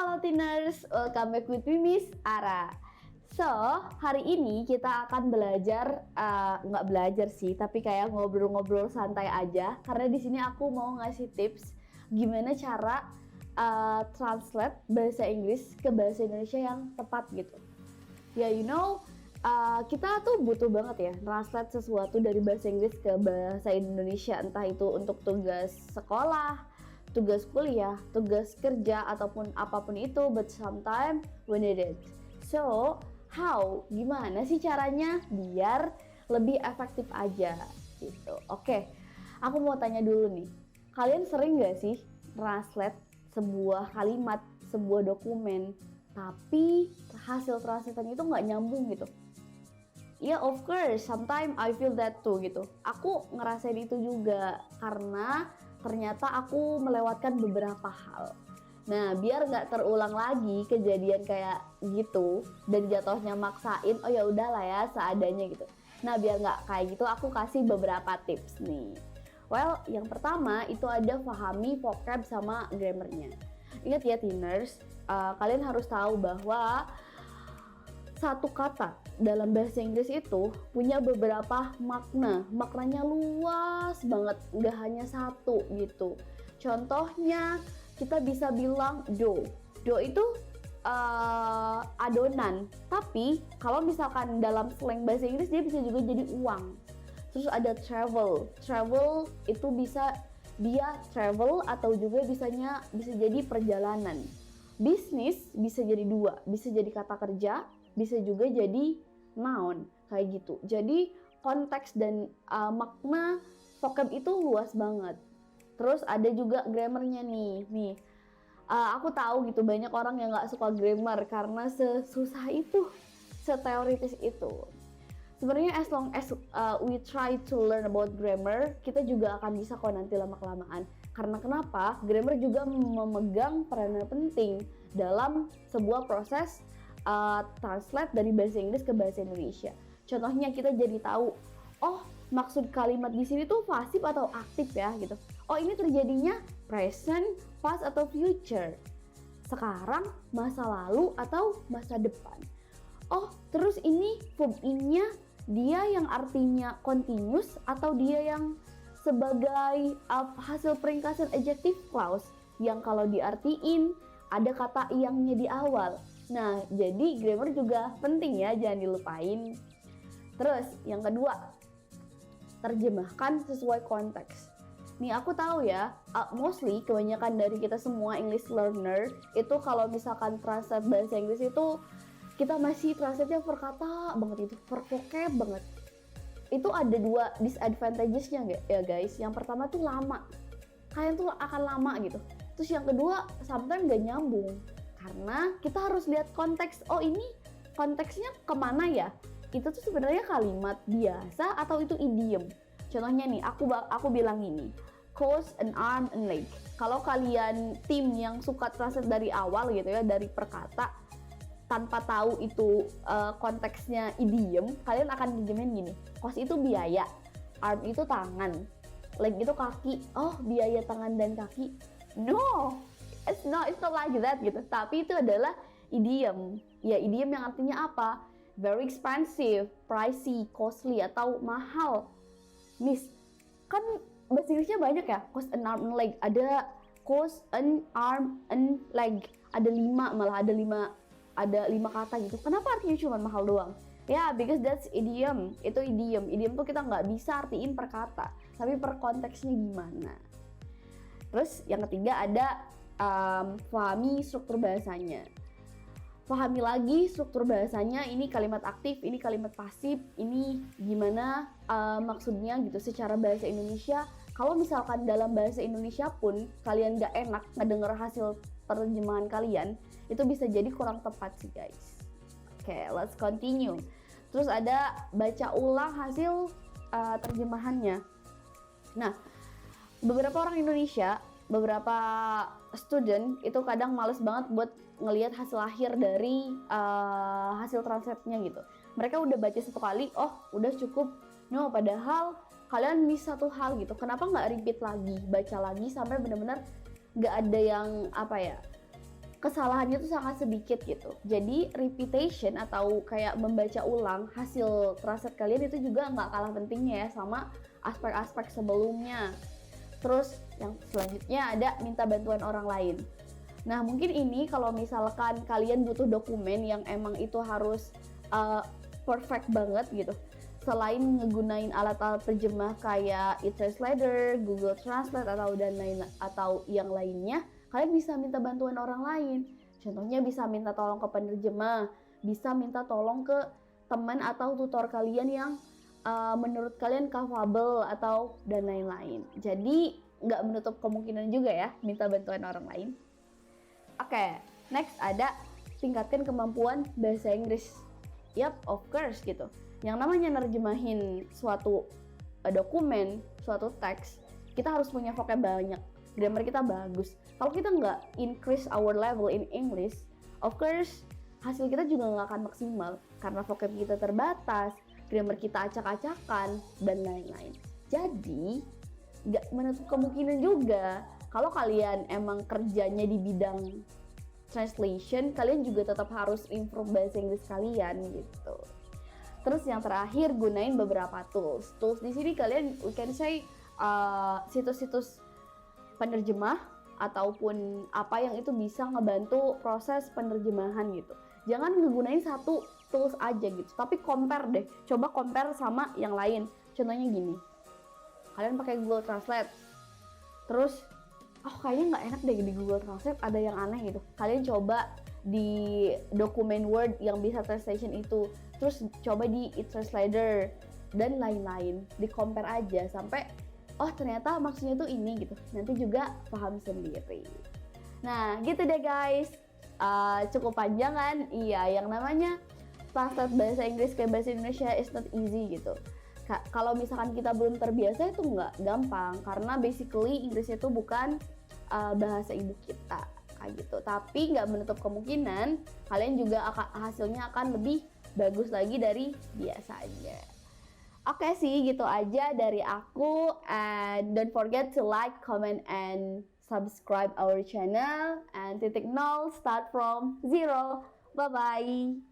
Halo Tiners, welcome back with me Miss Ara. So, hari ini kita akan belajar, nggak belajar sih, tapi kayak ngobrol-ngobrol santai aja. Karena di sini aku mau ngasih tips gimana cara translate bahasa Inggris ke bahasa Indonesia yang tepat gitu. Ya, kita tuh butuh banget ya translate sesuatu dari bahasa Inggris ke bahasa Indonesia, entah itu untuk tugas sekolah, tugas kuliah, tugas kerja, ataupun apapun itu, but sometimes we need it. So, gimana sih caranya biar lebih efektif aja gitu. Oke, aku mau tanya dulu nih, kalian sering gak sih translate sebuah kalimat, sebuah dokumen, tapi hasil translate-nya itu nggak nyambung gitu? Ya, of course, sometimes I feel that too gitu. Aku ngerasain itu juga karena ternyata aku melewatkan beberapa hal. Nah, biar nggak terulang lagi kejadian kayak gitu dan jatuhnya maksain, oh ya udahlah ya seadanya gitu. Nah, biar nggak kayak gitu, aku kasih beberapa tips nih. Well, yang pertama itu ada pahami vocab sama grammarnya. Ingat ya, Tiners, kalian harus tahu bahwa satu kata dalam bahasa Inggris itu punya beberapa makna. Maknanya luas banget, nggak hanya satu gitu. Contohnya, kita bisa bilang dough. Dough itu adonan, tapi kalau misalkan dalam slang bahasa Inggris dia bisa juga jadi uang. Terus ada travel. Travel itu bisa dia travel atau juga bisa jadi perjalanan. Bisnis bisa jadi dua, bisa jadi kata kerja, bisa juga jadi noun kayak gitu. Jadi konteks dan makna vocab itu luas banget. Terus ada juga grammarnya nih. Aku tahu gitu banyak orang yang nggak suka grammar karena sesusah itu, seteoritis itu. Sebenarnya as long as we try to learn about grammar, kita juga akan bisa kok nanti lama-kelamaan. Karena kenapa? Grammar juga memegang peranan penting dalam sebuah proses translate dari bahasa Inggris ke bahasa Indonesia. Contohnya kita jadi tahu, oh maksud kalimat di sini tuh pasif atau aktif ya gitu. Oh ini terjadinya present, past atau future. Sekarang, masa lalu atau masa depan. Oh terus ini verb in-nya dia yang artinya continuous atau dia yang sebagai hasil peringkasan adjective clause yang kalau diartiin ada kata yangnya di awal. Nah, jadi grammar juga penting ya, jangan dilupain. Terus, yang kedua, terjemahkan sesuai konteks. Nih, aku tahu ya, mostly kebanyakan dari kita semua English learner, itu kalau misalkan translate bahasa Inggris itu, kita masih translate-nya per kata banget itu, per vocab banget. Itu ada dua disadvantages-nya ya guys. Yang pertama tuh lama. Kalian tuh akan lama gitu. Terus yang kedua, sometimes gak nyambung. Karena kita harus lihat konteks, oh ini konteksnya kemana ya? Itu tuh sebenarnya kalimat biasa atau itu idiom? Contohnya nih, aku bilang ini, coast, an arm, and leg. Kalau kalian tim yang suka translate dari awal gitu ya, dari perkata, tanpa tahu itu konteksnya idiom, kalian akan pinjemin gini, coast itu biaya, arm itu tangan, leg itu kaki, oh biaya tangan dan kaki. No! It's not like that gitu. Tapi itu adalah idiom. Ya, idiom yang artinya apa? Very expensive, pricey, costly, atau mahal. Miss, kan bahasa Inggrisnya banyak ya? Cost an arm and leg. Ada cost an arm and leg. Ada 5 malah, ada 5 kata gitu. Kenapa artinya cuma mahal doang? Ya, because that's idiom. Itu idiom. Idiom tuh kita nggak bisa artiin per kata, tapi per konteksnya gimana. Terus yang ketiga ada pahami struktur bahasanya. Pahami lagi struktur bahasanya, ini kalimat aktif, ini kalimat pasif, ini gimana maksudnya gitu secara bahasa Indonesia. Kalau misalkan dalam bahasa Indonesia pun kalian gak enak ngedenger hasil terjemahan kalian, itu bisa jadi kurang tepat sih guys. Oke, let's continue. Terus ada baca ulang hasil terjemahannya. Nah, beberapa orang Indonesia, beberapa student itu kadang males banget buat ngelihat hasil akhir dari hasil translate-nya gitu. Mereka udah baca satu kali, oh udah cukup. No, padahal kalian miss satu hal gitu. Kenapa nggak repeat lagi, baca lagi sampai benar-benar nggak ada yang kesalahannya tuh sangat sedikit gitu. Jadi repetition atau kayak membaca ulang hasil translate kalian itu juga nggak kalah pentingnya ya sama aspek-aspek sebelumnya. Terus yang selanjutnya ada minta bantuan orang lain. Nah mungkin ini kalau misalkan kalian butuh dokumen yang emang itu harus perfect banget gitu, selain ngegunain alat-alat terjemah kayak e-translator, Google Translate atau yang lainnya, kalian bisa minta bantuan orang lain. Contohnya bisa minta tolong ke penerjemah, bisa minta tolong ke teman atau tutor kalian yang menurut kalian capable atau dan lain-lain. Jadi nggak menutup kemungkinan juga ya minta bantuan orang lain. Oke, next ada tingkatkan kemampuan bahasa Inggris. Yap, of course gitu. Yang namanya nerjemahin suatu dokumen, suatu teks, kita harus punya vocab banyak, grammar kita bagus. Kalau kita nggak increase our level in English, of course hasil kita juga nggak akan maksimal karena vocab kita terbatas, grammar kita acak-acakan, dan lain-lain. Jadi nggak menutup kemungkinan juga kalau kalian emang kerjanya di bidang translation, kalian juga tetap harus improve bahasa Inggris kalian gitu. Terus yang terakhir, gunain beberapa tools. Tools di sini kalian we can say situs-situs penerjemah ataupun apa yang itu bisa ngebantu proses penerjemahan gitu. Jangan ngegunain satu tools aja gitu, tapi compare deh. Coba compare sama yang lain. Contohnya gini, kalian pakai Google Translate, terus kayaknya nggak enak deh di Google Translate, ada yang aneh gitu. Kalian coba di dokumen Word yang bisa translation itu, terus coba di e-translator dan lain-lain, di compare aja sampai ternyata maksudnya tuh ini gitu. Nanti juga paham sendiri. Nah gitu deh guys, cukup panjang kan? Iya, yang namanya translate bahasa Inggris ke bahasa Indonesia is not easy gitu. Kalau misalkan kita belum terbiasa itu nggak gampang, karena basically Inggris itu bukan bahasa ibu kita kayak gitu. Tapi nggak menutup kemungkinan kalian juga hasilnya akan lebih bagus lagi dari biasanya. Oke sih, gitu aja dari aku, and don't forget to like, comment, and subscribe our channel, and titik nol start from zero. Bye bye.